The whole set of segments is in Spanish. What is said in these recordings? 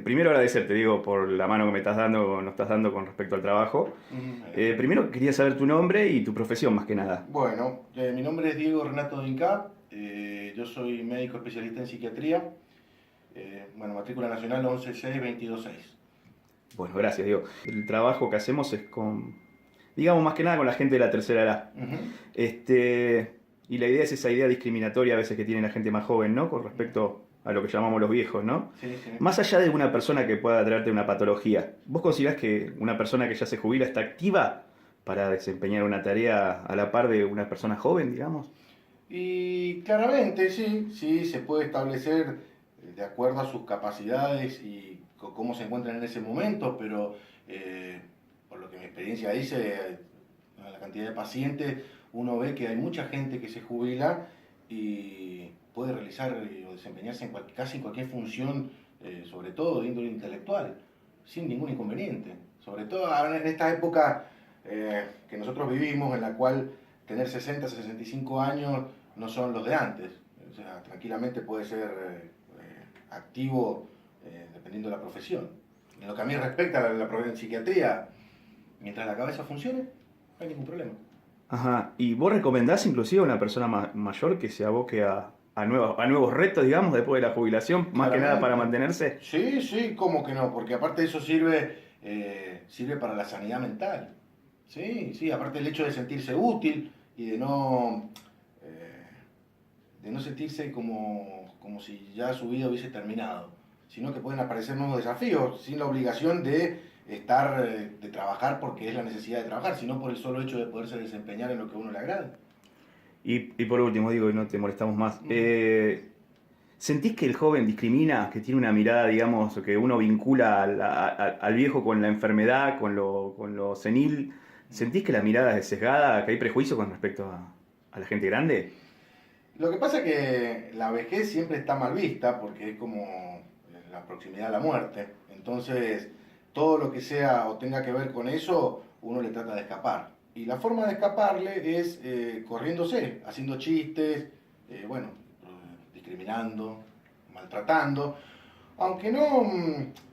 Primero agradecerte, digo, por la mano que me estás dando, nos estás dando con respecto al trabajo. Primero quería saber tu nombre y tu profesión más que nada. Bueno, mi nombre es Diego Renato Dinca, yo soy médico especialista en psiquiatría, bueno, matrícula nacional 116226. Bueno, gracias, digo. El trabajo que hacemos es con, digamos, más que nada con la gente de la tercera edad. Ujú, Y la idea es esa idea discriminatoria a veces que tiene la gente más joven, ¿no? Con respecto a lo que llamamos los viejos, ¿no? sí, sí. Más allá de una persona que pueda traerte una patología, ¿vos considerás que una persona que ya se jubila está activa para desempeñar una tarea a la par de una persona joven, digamos? Y claramente, sí, sí, se puede establecer de acuerdo a sus capacidades y cómo se encuentran en ese momento, pero por lo que mi experiencia dice, la cantidad de pacientes, uno ve que hay mucha gente que se jubila y puede realizar o desempeñarse en casi en cualquier función, sobre todo de índole intelectual, sin ningún inconveniente. Sobre todo ahora en esta época que nosotros vivimos, en la cual tener 60, 65 años no son los de antes. O sea, tranquilamente puede ser activo dependiendo de la profesión. En lo que a mí respecta a la profesión de psiquiatría, mientras la cabeza funcione, no hay ningún problema. Ajá. ¿Y vos recomendás inclusive a una persona mayor que se aboque a nuevos retos, digamos, después de la jubilación, más que nada para Claramente. mantenerse? Sí, sí, cómo que no, porque aparte de eso sirve, sirve para la sanidad mental. Sí, sí, aparte el hecho de sentirse útil y de no sentirse como si ya su vida hubiese terminado, sino que pueden aparecer nuevos desafíos sin la obligación de estar, de trabajar porque es la necesidad de trabajar, sino por el solo hecho de poderse desempeñar en lo que a uno le agrade. Y por último, digo, y no te molestamos más, Ujú. ¿sentís que el joven discrimina, que tiene una mirada, digamos, que uno vincula al viejo con la enfermedad, con lo senil? ¿Sentís que la mirada es sesgada, que hay prejuicio con respecto a la gente grande? Lo que pasa es que la vejez siempre está mal vista porque es como la proximidad a la muerte. Entonces, todo lo que sea o tenga que ver con eso, uno le trata de escapar. Y la forma de escaparle es corriéndose, haciendo chistes, bueno, discriminando, maltratando. Aunque no,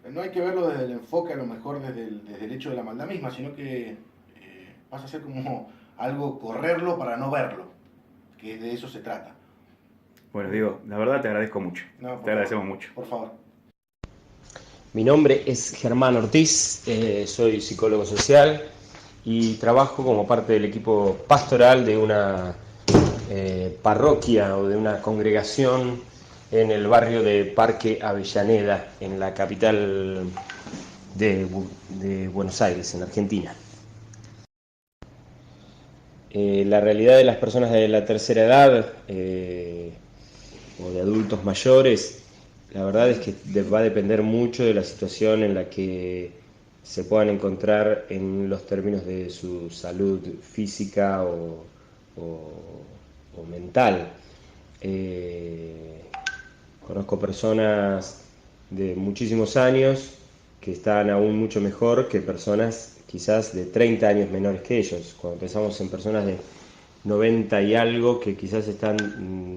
no hay que verlo desde el enfoque, a lo mejor desde el hecho de la maldad misma, sino que pasa a ser como algo correrlo para no verlo, que de eso se trata. Bueno, digo, la verdad te agradezco mucho. No, Te por favor, agradecemos mucho. por favor. Mi nombre es Germán Ortiz, soy psicólogo social y trabajo como parte del equipo pastoral de una parroquia o de una congregación en el barrio de Parque Avellaneda, en la capital de Buenos Aires, en Argentina. La realidad de las personas de la tercera edad o de adultos mayores, la verdad es que va a depender mucho de la situación en la que se puedan encontrar en los términos de su salud física o mental. Eh, Conozco personas de muchísimos años que están aún mucho mejor que personas quizás de 30 años menores que ellos. Cuando pensamos en personas de 90 y algo que quizás están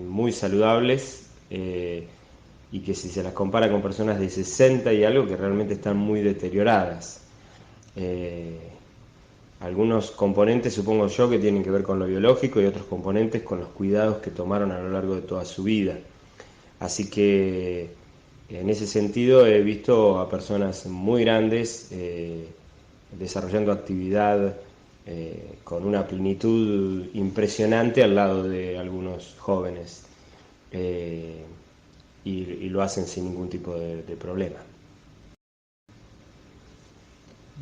muy saludables y que si se las compara con personas de 60 y algo que realmente están muy deterioradas. Eh, Algunos componentes supongo yo que tienen que ver con lo biológico y otros componentes con los cuidados que tomaron a lo largo de toda su vida. Así que en ese sentido he visto a personas muy grandes desarrollando actividad con una plenitud impresionante al lado de algunos jóvenes eh, y lo hacen sin ningún tipo de problema.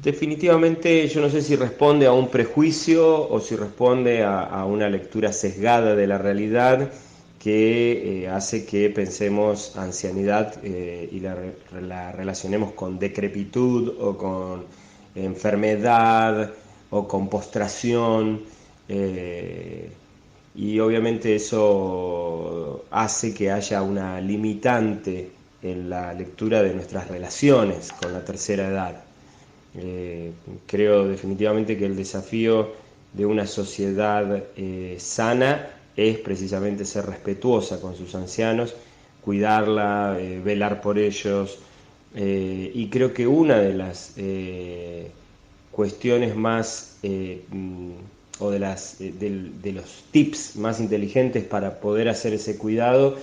Definitivamente yo no sé si responde a un prejuicio o si responde a una lectura sesgada de la realidad que hace que pensemos ancianidad y la relacionemos con decrepitud o con enfermedad o con postración. eh, y obviamente eso hace que haya una limitante en la lectura de nuestras relaciones con la tercera edad. Eh, Creo definitivamente que el desafío de una sociedad sana es precisamente ser respetuosa con sus ancianos, cuidarla, velar por ellos, Y creo que una de las cuestiones más, o de los tips más inteligentes para poder hacer ese cuidado,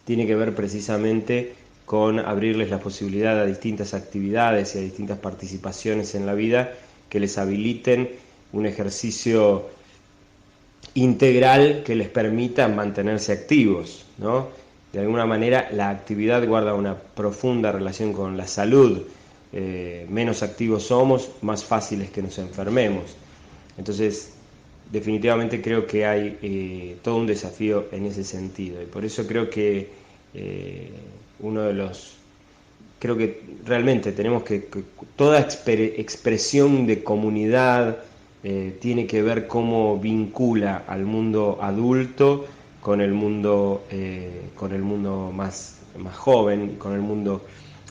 tiene que ver precisamente con abrirles la posibilidad a distintas actividades y a distintas participaciones en la vida que les habiliten un ejercicio integral que les permita mantenerse activos, ¿no? De alguna manera la actividad guarda una profunda relación con la salud. Menos activos somos, más fácil es que nos enfermemos. Entonces, definitivamente creo que hay todo un desafío en ese sentido. Y por eso creo que creo que realmente tenemos que toda expresión de comunidad tiene que ver cómo vincula al mundo adulto con el mundo más joven,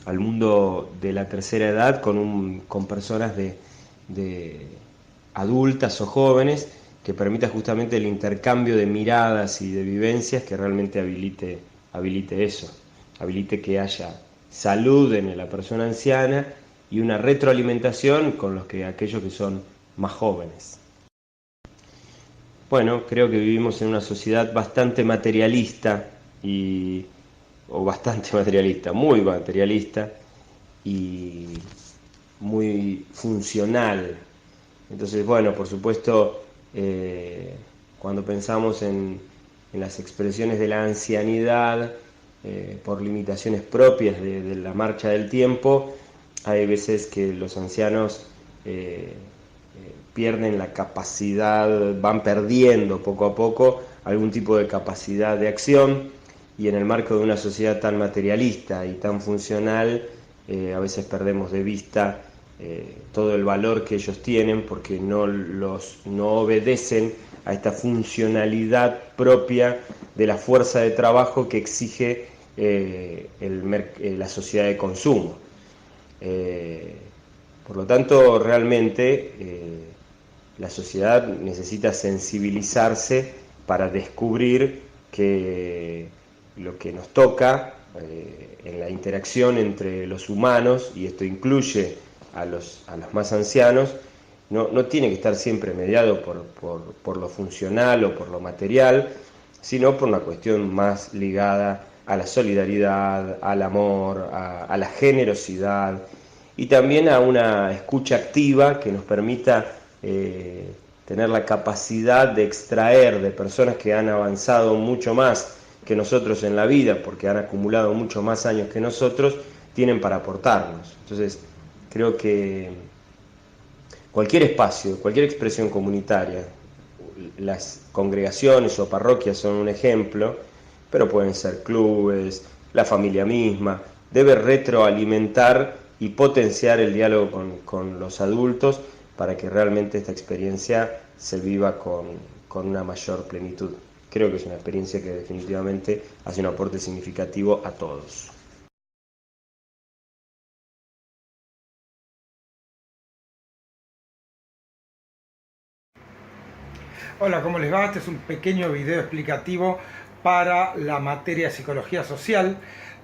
al mundo de la tercera edad, con personas de adultas o jóvenes, que permita justamente el intercambio de miradas y de vivencias que realmente habilite eso, habilite que haya salud en la persona anciana y una retroalimentación con aquellos que son más jóvenes. Bueno, creo que vivimos en una sociedad bastante materialista, muy materialista y muy funcional. Entonces, bueno, por supuesto, cuando pensamos en las expresiones de la ancianidad, por limitaciones propias de la marcha del tiempo, hay veces que los ancianos pierden la capacidad, van perdiendo poco a poco algún tipo de capacidad de acción, y en el marco de una sociedad tan materialista y tan funcional, a veces perdemos de vista todo el valor que ellos tienen, porque no obedecen a esta funcionalidad propia de la fuerza de trabajo que exige la sociedad de consumo. Por lo tanto, realmente la sociedad necesita sensibilizarse para descubrir que lo que nos toca en la interacción entre los humanos, y esto incluye a los más ancianos, no tiene que estar siempre mediado por lo funcional o por lo material, sino por una cuestión más ligada a la solidaridad, al amor, a la generosidad, y también a una escucha activa que nos permita tener la capacidad de extraer de personas que han avanzado mucho más que nosotros en la vida, porque han acumulado mucho más años que nosotros, tienen para aportarnos. Entonces, creo que cualquier espacio, cualquier expresión comunitaria, las congregaciones o parroquias son un ejemplo, pero pueden ser clubes, la familia misma, debe retroalimentar y potenciar el diálogo con los adultos para que realmente esta experiencia se viva con una mayor plenitud. Creo que es una experiencia que definitivamente hace un aporte significativo a todos. Hola, ¿cómo les va? Este es un pequeño video explicativo para la materia de Psicología Social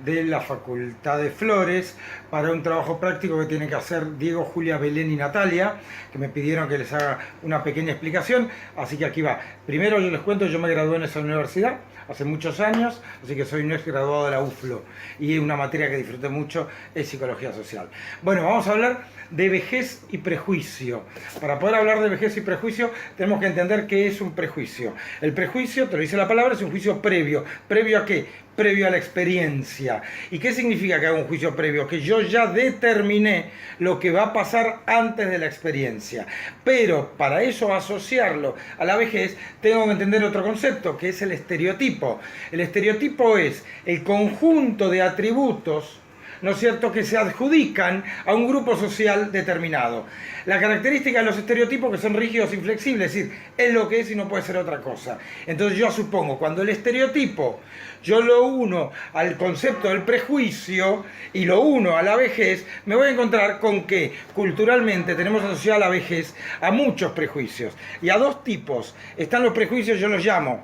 de la Facultad de Flores, para un trabajo práctico que tienen que hacer Diego, Julia, Belén y Natalia, que me pidieron que les haga una pequeña explicación, así que aquí va. Primero yo les cuento, yo me gradué en esa universidad hace muchos años, así que soy un ex graduado de la UFLO, y una materia que disfruté mucho es Psicología Social. Bueno, vamos a hablar de vejez y prejuicio. Para poder hablar de vejez y prejuicio tenemos que entender qué es un prejuicio. El prejuicio, te lo dice la palabra, es un juicio previo. ¿Previo a qué? Previo a la experiencia. ¿Y qué significa que haga un juicio previo? Que yo ya determiné lo que va a pasar antes de la experiencia. Pero para eso asociarlo a la vejez, tengo que entender otro concepto, que es el estereotipo. El estereotipo es el conjunto de atributos, ¿no es cierto?, que se adjudican a un grupo social determinado. La característica de los estereotipos, que son rígidos e inflexibles, es decir, es lo que es y no puede ser otra cosa. Entonces yo supongo, cuando el estereotipo yo lo uno al concepto del prejuicio y lo uno a la vejez, me voy a encontrar con que culturalmente tenemos asociada a la vejez a muchos prejuicios y a dos tipos. Están los prejuicios, yo los llamo,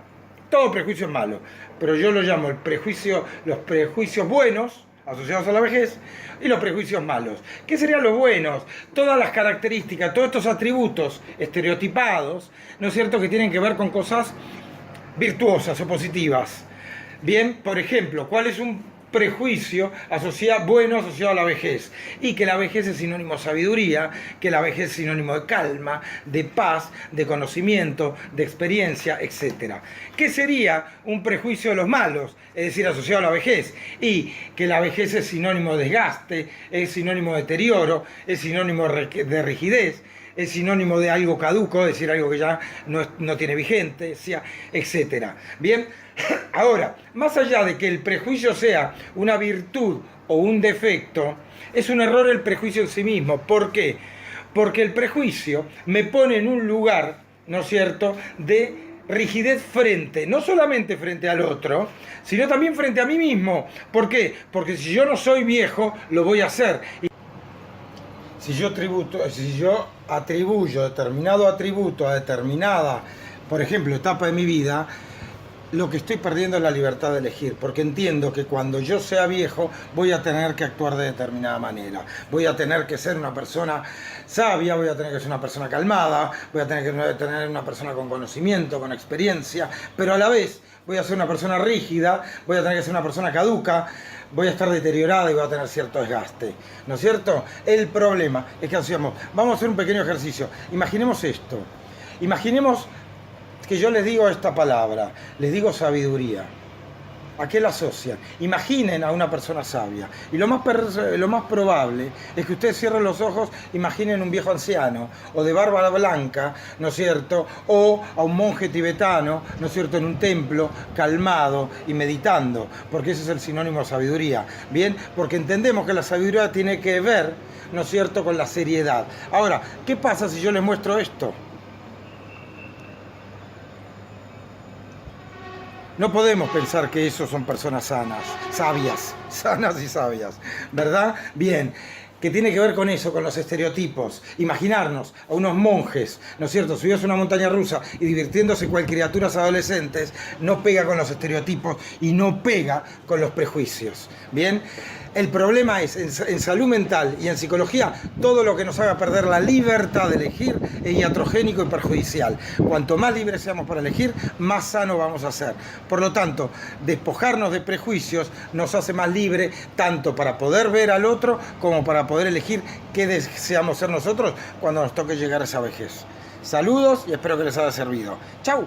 todo prejuicio es malo, pero yo los llamo los prejuicios buenos, asociados a la vejez, y los prejuicios malos. ¿Qué serían los buenos? Todas las características, todos estos atributos estereotipados, ¿no es cierto?, que tienen que ver con cosas virtuosas o positivas. Bien, por ejemplo, ¿cuál es un prejuicio bueno asociado a la vejez? Y que la vejez es sinónimo de sabiduría, que la vejez es sinónimo de calma, de paz, de conocimiento, de experiencia, etc. ¿Qué sería un prejuicio de los malos? Es decir, asociado a la vejez. Y que la vejez es sinónimo de desgaste, es sinónimo de deterioro, es sinónimo de rigidez, es sinónimo de algo caduco, es decir, algo que ya no tiene vigencia, etc. Bien, ahora, más allá de que el prejuicio sea una virtud o un defecto, es un error el prejuicio en sí mismo. ¿Por qué? Porque el prejuicio me pone en un lugar, ¿no es cierto?, de rigidez no solamente frente al otro, sino también frente a mí mismo. ¿Por qué? Porque si yo no soy viejo, lo voy a hacer. Si yo atribuyo determinado atributo a determinada, por ejemplo, etapa de mi vida, lo que estoy perdiendo es la libertad de elegir, porque entiendo que cuando yo sea viejo voy a tener que actuar de determinada manera, voy a tener que ser una persona sabia, voy a tener que ser una persona calmada, voy a tener que tener una persona con conocimiento, con experiencia, pero a la vez voy a ser una persona rígida, voy a tener que ser una persona caduca, voy a estar deteriorada y voy a tener cierto desgaste, ¿no es cierto? El problema es que vamos a hacer un pequeño ejercicio. Imaginemos esto. Imaginemos que yo les digo esta palabra, les digo sabiduría. ¿A qué la asocian? Imaginen a una persona sabia. Y lo más probable es que ustedes cierren los ojos, imaginen un viejo anciano, o de barba blanca, ¿no es cierto? O a un monje tibetano, ¿no es cierto?, en un templo, calmado y meditando, porque ese es el sinónimo de sabiduría. Bien, porque entendemos que la sabiduría tiene que ver, ¿no es cierto?, con la seriedad. Ahora, ¿qué pasa si yo les muestro esto? No podemos pensar que esos son personas sanas y sabias, ¿verdad? Bien, que tiene que ver con eso, con los estereotipos. Imaginarnos a unos monjes, ¿no es cierto?, subidos a una montaña rusa y divirtiéndose cual criaturas adolescentes, no pega con los estereotipos y no pega con los prejuicios. Bien, el problema es, en salud mental y en psicología, todo lo que nos haga perder la libertad de elegir es iatrogénico y perjudicial. Cuanto más libres seamos para elegir, más sano vamos a ser. Por lo tanto, despojarnos de prejuicios nos hace más libre, tanto para poder ver al otro como para poder elegir qué deseamos ser nosotros cuando nos toque llegar a esa vejez. Saludos y espero que les haya servido. ¡Chau!